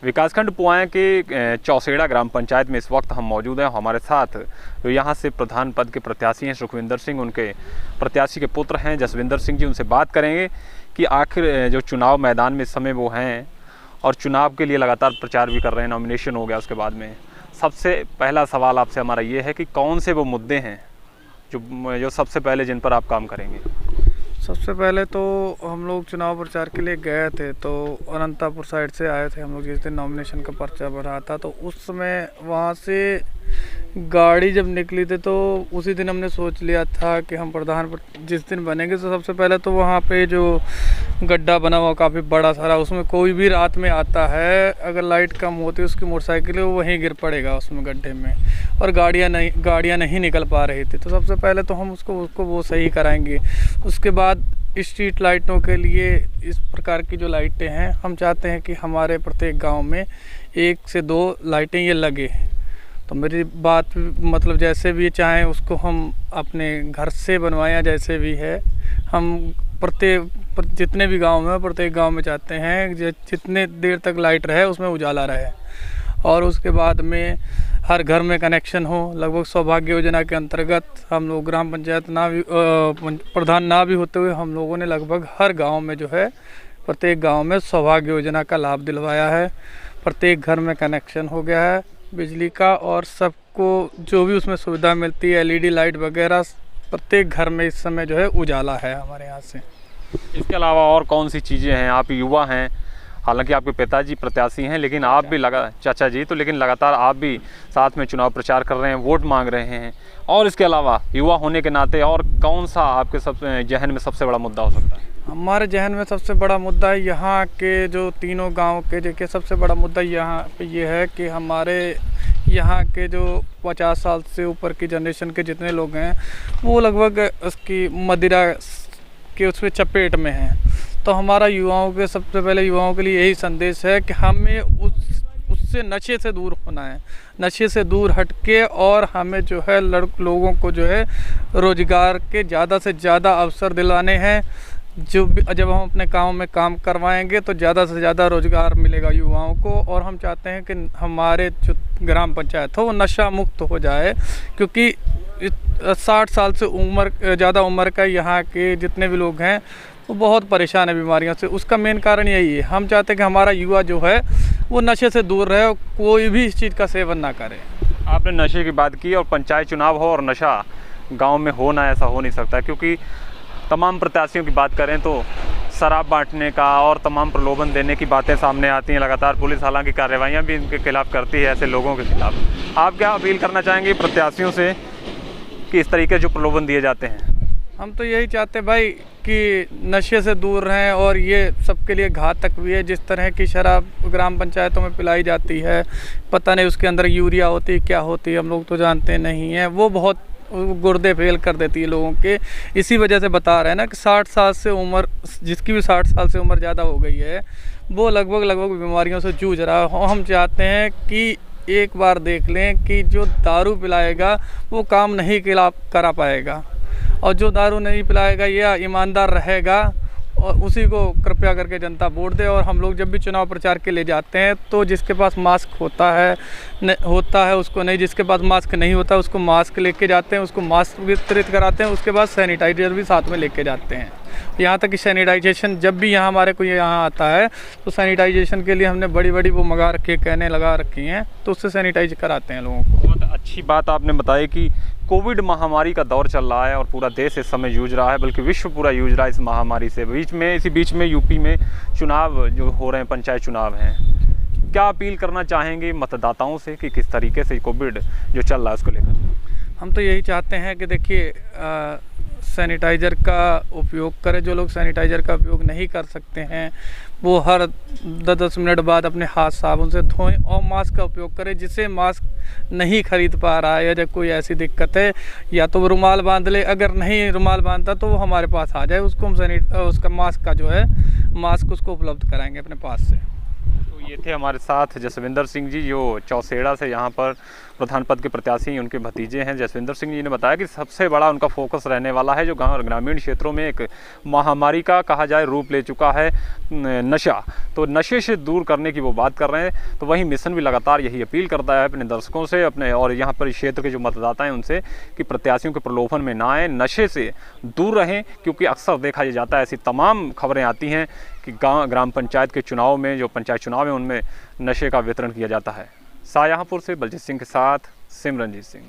विकासखंड पुआया के चौसेड़ा ग्राम पंचायत में इस वक्त हम मौजूद हैं। हमारे साथ जो यहाँ से प्रधान पद के प्रत्याशी हैं सुखविंदर सिंह, उनके प्रत्याशी के पुत्र हैं जसविंदर सिंह जी। उनसे बात करेंगे कि आखिर जो चुनाव मैदान में इस समय वो हैं और चुनाव के लिए लगातार प्रचार भी कर रहे हैं, नॉमिनेशन हो गया उसके बाद में। सबसे पहला सवाल आपसे हमारा ये है कि कौन से वो मुद्दे हैं जो सबसे पहले जिन पर आप काम करेंगे? सबसे पहले तो हम लोग चुनाव प्रचार के लिए गए थे, तो अनंतापुर साइड से आए थे हम लोग। जिस दिन नॉमिनेशन का पर्चा भरा था तो उस समय वहाँ से गाड़ी जब निकली थी तो उसी दिन हमने सोच लिया था कि हम प्रधान जिस दिन बनेंगे तो सबसे पहले तो वहाँ पे जो गड्ढा बना हुआ काफ़ी बड़ा सारा, उसमें कोई भी रात में आता है, अगर लाइट कम होती है उसकी मोटरसाइकिल वो वहीं गिर पड़ेगा उसमें गड्ढे में, और गाड़ियाँ नहीं निकल पा रही थी। तो सबसे पहले तो हम उसको वो सही कराएंगे। उसके बाद स्ट्रीट लाइटों के लिए इस प्रकार की जो लाइटें हैं, हम चाहते हैं कि हमारे प्रत्येक गांव में 1 से 2 लाइटें ये लगे। तो मेरी बात मतलब जैसे भी चाहें उसको हम अपने घर से बनवाएं या जैसे भी है, हम जितने भी गांव में प्रत्येक गांव में चाहते हैं जितने देर तक लाइट रहे उसमें उजाला रहे, और उसके बाद में हर घर में कनेक्शन हो। लगभग सौभाग्य योजना के अंतर्गत हम लोग ग्राम पंचायत प्रधान ना भी होते हुए हम लोगों ने लगभग हर गांव में जो है प्रत्येक गांव में सौभाग्य योजना का लाभ दिलवाया है। प्रत्येक घर में कनेक्शन हो गया है बिजली का, और सबको जो भी उसमें सुविधा मिलती है LED लाइट वगैरह, प्रत्येक घर में इस समय जो है उजाला है हमारे यहाँ से। इसके अलावा और कौन सी चीज़ें हैं? आप युवा हैं, हालांकि आपके पिताजी प्रत्याशी हैं, लेकिन आप भी चाचा जी तो लेकिन लगातार आप भी साथ में चुनाव प्रचार कर रहे हैं, वोट मांग रहे हैं। और इसके अलावा युवा होने के नाते और कौन सा आपके जहन में सबसे बड़ा मुद्दा हो सकता है? हमारे जहन में सबसे बड़ा मुद्दा है यहाँ के जो तीनों गांव के देखिए, सबसे बड़ा मुद्दा यहाँ पे ये है कि हमारे यहाँ के जो 50 साल से ऊपर की जनरेशन के जितने लोग हैं वो लगभग उसकी मदिरा के उसमें चपेट में हैं। तो हमारा सबसे पहले युवाओं के लिए यही संदेश है कि हमें उससे नशे से दूर होना है, नशे से दूर हटके, और हमें जो है लोगों को जो है रोज़गार के ज़्यादा से ज़्यादा अवसर दिलाने हैं। जब हम अपने गाँव में काम करवाएंगे तो ज़्यादा से ज़्यादा रोज़गार मिलेगा युवाओं को। और हम चाहते हैं कि हमारे जो ग्राम पंचायत हो वो नशा मुक्त हो जाए, क्योंकि 60 साल से ज़्यादा उम्र का यहाँ के जितने भी लोग हैं वो बहुत परेशान है बीमारियों से। उसका मेन कारण यही है। हम चाहते हैं कि हमारा युवा जो है वो नशे से दूर रहे, कोई भी इस चीज़ का सेवन ना करे। आपने नशे की बात की, और पंचायत चुनाव हो और नशा गांव में हो ना, ऐसा हो नहीं सकता, क्योंकि तमाम प्रत्याशियों की बात करें तो शराब बांटने का और तमाम प्रलोभन देने की बातें सामने आती हैं। लगातार पुलिस हालांकि कार्रवाइयाँ भी इनके खिलाफ करती है, ऐसे लोगों के खिलाफ। आप क्या अपील करना चाहेंगे प्रत्याशियों से कि इस तरीके जो प्रलोभन दिए जाते हैं? हम तो यही चाहते हैं भाई कि नशे से दूर रहें, और ये सबके लिए घातक भी है। जिस तरह की शराब ग्राम पंचायतों में पिलाई जाती है, पता नहीं उसके अंदर यूरिया होती है क्या होती है, हम लोग तो जानते नहीं हैं। वो बहुत गुर्दे फेल कर देती है लोगों के। इसी वजह से बता रहे हैं ना कि 60 साल से उम्र, जिसकी भी 60 साल से उम्र ज़्यादा हो गई है वो लगभग बीमारियों से जूझ रहा है। हम चाहते हैं कि एक बार देख लें कि जो दारू पिलाएगा वो काम नहीं करा पाएगा, और जो दारू नहीं पिलाएगा या ईमानदार रहेगा, और उसी को कृपया करके जनता वोट दे। और हम लोग जब भी चुनाव प्रचार के लिए जाते हैं तो जिसके पास मास्क होता है उसको नहीं, जिसके पास मास्क नहीं होता उसको मास्क लेके जाते हैं, उसको मास्क वितरित कराते हैं। उसके बाद सैनिटाइजर भी साथ में लेके जाते हैं। यहाँ तक कि सैनिटाइजेशन जब भी यहाँ हमारे कोई यहाँ आता है तो सैनिटाइजेशन के लिए हमने बड़ी बड़ी वो मंगा रखी है, कैनें लगा रखी हैं, तो उससे सैनिटाइज कराते हैं लोगों को। बहुत अच्छी बात आपने बताई कि कोविड महामारी का दौर चल रहा है और पूरा देश इस समय जूझ रहा है, बल्कि विश्व पूरा जूझ रहा है इस महामारी से। इसी बीच में यूपी में चुनाव जो हो रहे हैं, पंचायत चुनाव हैं, क्या अपील करना चाहेंगे मतदाताओं से कि किस तरीके से कोविड जो चल रहा है उसको लेकर? हम तो यही चाहते हैं कि देखिए सैनिटाइज़र का उपयोग करें। जो लोग सैनिटाइज़र का उपयोग नहीं कर सकते हैं वो हर 10-10 मिनट बाद अपने हाथ साबुन से धोएं, और मास्क का उपयोग करें। जिसे मास्क नहीं खरीद पा रहा है या जब कोई ऐसी दिक्कत है, या तो वो रुमाल बांध ले, अगर नहीं रुमाल बांधता तो वो हमारे पास आ जाए, उसको हम उसका मास्क का जो है मास्क उसको उपलब्ध कराएंगे अपने पास से। तो ये थे हमारे साथ जसविंदर सिंह जी, जो चौसेड़ा से यहाँ पर प्रधान पद के प्रत्याशी हैं, उनके भतीजे हैं। जसविंदर सिंह जी ने बताया कि सबसे बड़ा उनका फोकस रहने वाला है जो गांव और ग्रामीण क्षेत्रों में एक महामारी का कहा जाए रूप ले चुका है नशा, तो नशे से दूर करने की वो बात कर रहे हैं। तो वहीं मिशन भी लगातार यही अपील करता है अपने दर्शकों से, अपने और यहाँ पर क्षेत्र के जो मतदाता हैं उनसे, कि प्रत्याशियों के प्रलोभन में ना आए, नशे से दूर रहें, क्योंकि अक्सर देखा जाता है ऐसी तमाम खबरें आती हैं कि ग्राम पंचायत के चुनाव में, जो पंचायत चुनाव है उनमें नशे का वितरण किया जाता है। शाहजहाँपुर से बलजीत सिंह के साथ सिमरनजीत सिंह।